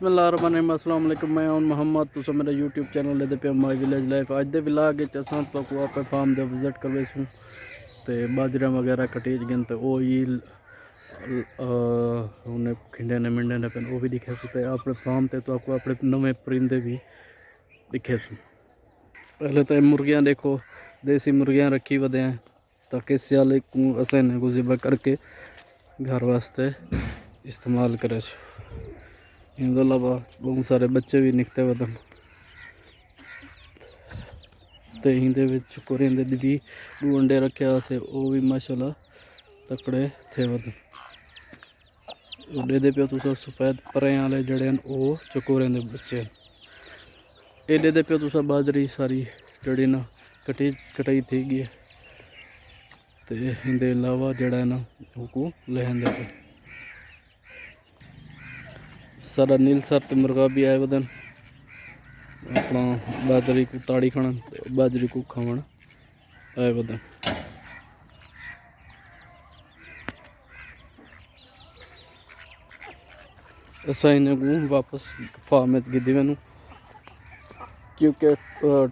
बिस्मिल्लाहिर्रहमानिर्रहीम अस्सलाम वालेकुम। मैं हूं मोहम्मद, तुम मेरा यूट्यूब चैनल लेते पे माई विलेज लाइफ। अज दे विलाग असां तो अपने फार्म दे विजिट करवेसूँ तो बाजरा वगैरह कटीज गन तो उन्हें खिंडे ने मिंडे ने पेन वो भी दिखे सू। तो अपने फार्म ते तो आपको अपने नवे परिंदे भी दिखे सू। पहले तो मुर्गियाँ देखो, देसी मुर्गियाँ रखी वधे हैं ताकि सियाले को असें गुजिबा करके घर वास्ते इस्तेमाल करे। इनके अलावा बहुत सारे बच्चे भी निकते वदन तो इंदे विच कोरिंदे भी अंडे रखे से वो भी माशाल्लाह तकड़े थे वदन। उड़े पे तुस सफेद परे वाले जड़े वो चकोरें दे बच्चे एडे दे पे तुस बाजरी सारी जड़ी ना कटाई थी गई तो इंदे अलावा जड़ा ना वो लहंदे पे सारा नील सर तो मुर्गा भी आए वदन अपना बाजरी को ताड़ी खान बाजरी को खावन आए वदन। असा इन्हें को वापस फार्म गिद्दी मैनू क्योंकि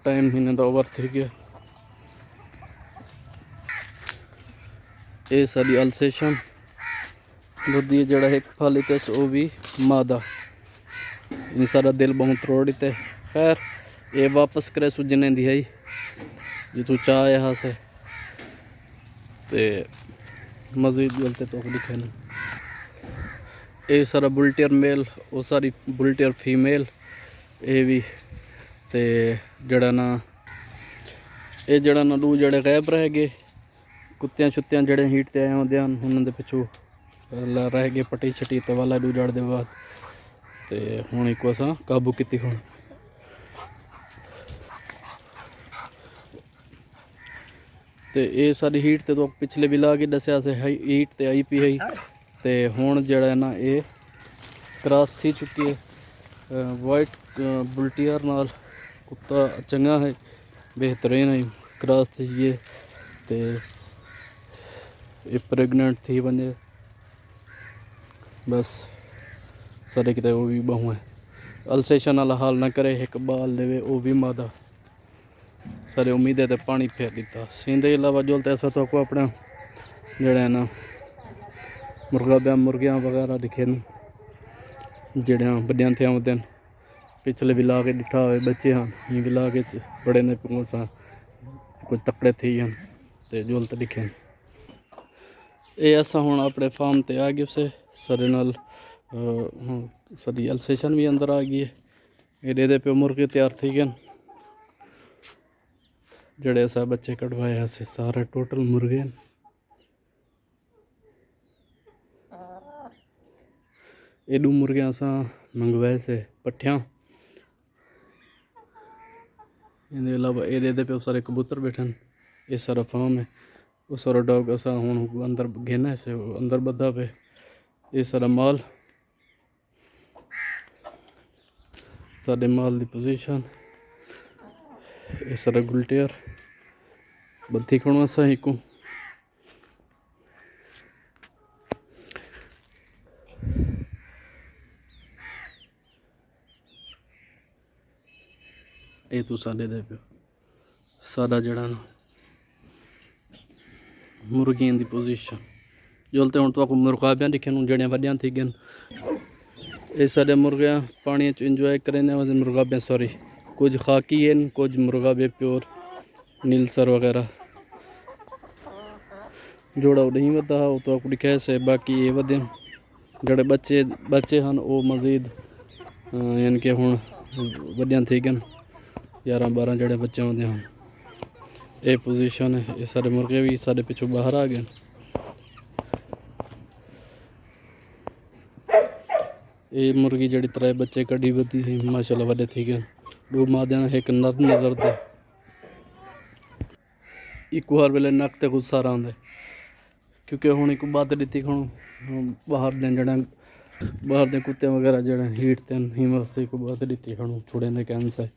टाइम इन्हें का ओवर थी गया। ये सारी अल्सेशन बुद्धि जड़ा एक फाली ते वो भी मादा इन सारा दिल बहुत रोड़ी ते खैर ये वापस करे सुजने दी है जी तू चाह यहाँ से ते मजीद गलते तो दिखे ना। ये सारा बुल्टियर मेल वो सारी बुल्टियर फीमेल ये भी ते जड़ा ना ये जड़ा ना दू जड़े गैब रह गए कुत्तियां छुत्तियां जड़े हीट ते आए होंगे उन्होंने पिछू रह गए पटी छटी तो वाला दू जड़ दे बाद तो हूँ एक असा काबू की हूँ। तो ये सारी हीट तो पिछले भी ला के दसिया से हीट तो आई पी है तो हूँ जड़ा ना ये क्रॉस थी चुकी है वाइट बुल्टियर नाल कुत्ता चंगा है बेहतरीन है क्रॉस थी ये तो ये प्रेगनेंट थी बने बस सारे किते वो भी बहु है अल्सेशन वाला हाल ना करे एक बाल देवे वो भी मादा सारे उम्मीद है तो पानी फेर दिता सींदे अलावा जोलते ऐसा तो आपको अपना जड़े ना मुर्गियाँ वगैरह दिखे जड़ियाँ बड़ियाँ थे आते पिछले भी ला के डिठा हुए बच्चे हाँ ये भी ला के बड़े ने सा कुछ तकड़े थे तो जोलते दिखे ये ऐसा हूँ अपने फार्म ते आ गए से सारे नाल सारी अल्सेशन भी अंदर आ गई है एडे पे मुर्गे तैयार थी गए जड़े ऐसा बच्चे कटवाए से सारे टोटल मुर्गे एडू मुर्गे असा मंगवाए से पट्ठियाँ इनके अलावा एडे पे सारे कबूतर बैठन ये सारा फार्म है वो सारा डॉग असा हूँ अंदर घेना से अंदर बधा पे ये सारा माल साढ़े माल की पोजीशन ये सारा गुलटेयर बत्ती खणो असा एक ये तू साढ़े दे पे सारा जड़ा ना मुर्गियों की पोजीशन जोलते हूँ तो आपको मुर्गाबियाँ दिखे जड़ियाँ वड्डियां थी गन ये सारे मुर्गियाँ पानी इंजॉय करें मुर्गाबियाँ सॉरी कुछ खाकी है कुछ मुर्गाबे प्योर नीलसर वगैरह जोड़ा नहीं वधा वो तो आपको दिखे से बाकी ये वधन जड़े बच्चे हैं वो मजीद यानी कि हूँ वड्डियां थी गन 11-12 जड़े बच्चे होंगे हैं ये पोजीशन है। ये सारे मुर्गे भी सारे पिछू बाहर आ गए ये मुर्गी जड़ी त्रै बच्चे कड़ी बदी है माशाल्लाह वड्डे थी गए दो मादियां एक नर नजर दे एक बार वेले नक ते कुछ सारा आंदे क्योंकि हूँ एक बात दी हूँ बाहर दे जड़े बाहर दे कुत्ते वगैरह जड़े हीट ते वास्ते को बात दी हूँ छुड़े दे कैन से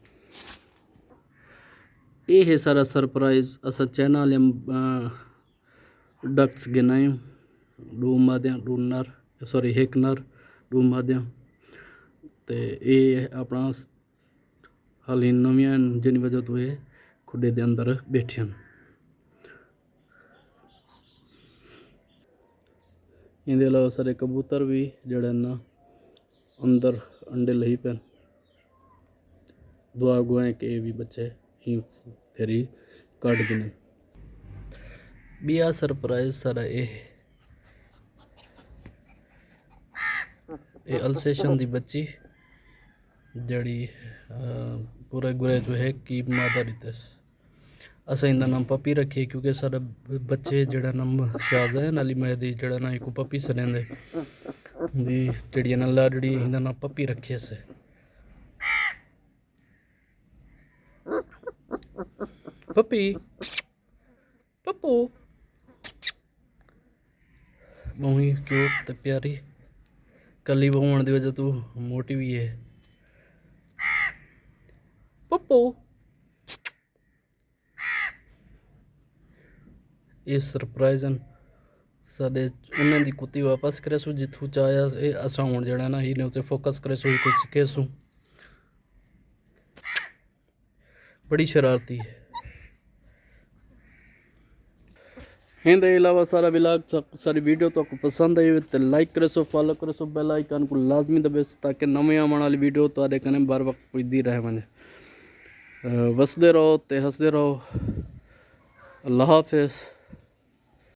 ये है सारा सरप्राइज असा चाइना वाले डक्स गिनाई दो मादियां दो नर सॉरी एक नर दो मादियां ਤੇ ਇਹ ਆਪਣਾ ਹਾਲੇ ਨਵੀਆਂ ਜਿਹਨੀ ਵਜ੍ਹਾ ਤੋਂ ਇਹ ਖੁੱਡੇ ਦੇ ਅੰਦਰ ਬੈਠੇ ਹਨ। ਇਹਦੇ ਇਲਾਵਾ ਸਾਰੇ ਕਬੂਤਰ ਵੀ ਜਿਹੜੇ ਨਾ ਅੰਦਰ ਅੰਡੇ ਲਈ ਪੈਣ। ਦੁਆ ਗੁਆ ਕਿ ਇਹ ਵੀ ਬੱਚੇ ਹੀ ਫੇਰੀ ਕੱਢ ਦੇਣ। ਵੀ ਆ ਸਰਪ੍ਰਾਈਜ਼ ਸਾਰਾ ਇਹ ਅਲਸੇਸ਼ਨ ਦੀ ਬੱਚੀ ਜਿਹੜੀ ਪੂਰੇ ਗੁਰੇ ਜੋ ਹੈ ਕਿ ਮਾਦਾ ਰਿਤਸ ਅਸਾਂ ਇਹਦਾ ਨਾਮ ਪੱਪੀ ਰੱਖੀਏ ਕਿਉਂਕਿ ਸਾਡਾ ਬੱਚੇ ਜਿਹੜਾ ਨਾਮ ਸ਼ਾਹਜ਼ੈਨ ਅਲੀ ਮਹਿਦੀ ਜਿਹੜਾ ਨਾ ਇੱਕ ਪੱਪੀ ਸਰਿੰਦੇ ਦੀ ਜਿਹੜੀ ਨਾ ਲਾਡੜੀ ਇਹਦਾ ਨਾਮ ਪੱਪੀ ਰੱਖੇ ਸੇ। ਪੱਪੀ ਪੱਪੂ ਬਹੁਤ ਹੀ ਕਿਊਟ ਤੇ ਪਿਆਰੀ ਕੱਲੀ ਬਹੂ ਹੋਣ ਦੀ ਵਜ੍ਹਾ ਤੋਂ ਮੋਟੀ ਵੀ ਹੈ। ਪੱਪੂ ਇਹ ਸਰਪ੍ਰਾਈਜ਼ ਹਨ ਸਾਡੇ ਉਹਨਾਂ ਦੀ ਕੁੱਤੀ ਵਾਪਸ ਕਰੇ ਸੋ ਜਿੱਥੋਂ ਚਾਹਿਆ ਇਹ ਅਸਾਂ ਹੁਣ ਜਿਹੜਾ ਨਾ ਇਹਨੇ ਉੱਤੇ ਫੋਕਸ ਕਰੇ ਸੋ ਕੁਝ ਸਿੱਖੇ ਸੋ। ਬੜੀ ਸ਼ਰਾਰਤੀ ਹੈ। ਇਹਦੇ ਇਲਾਵਾ ਸਾਰਾ ਵਲੌਗ ਸਾਰੀ ਵੀਡੀਓ ਤੁਹਾਨੂੰ ਪਸੰਦ ਆਈ ਤੇ ਲਾਈਕ ਕਰੇ ਸੋ ਫॉलो करो सो बेल आइकन को लाजमी दबे ताकि नवे आने वाली वीडियो ਤੁਹਾਡੇ ਕਨੇ ਬਾਰ ਵਕਤ ਪੁੱਜਦੀ ਰਹੇ ਵਸਦੇ ਰਹੋ ਤੇ ਹੱਸਦੇ ਰਹੋ। ਅੱਲਾਹ ਹਾਫਿਜ਼।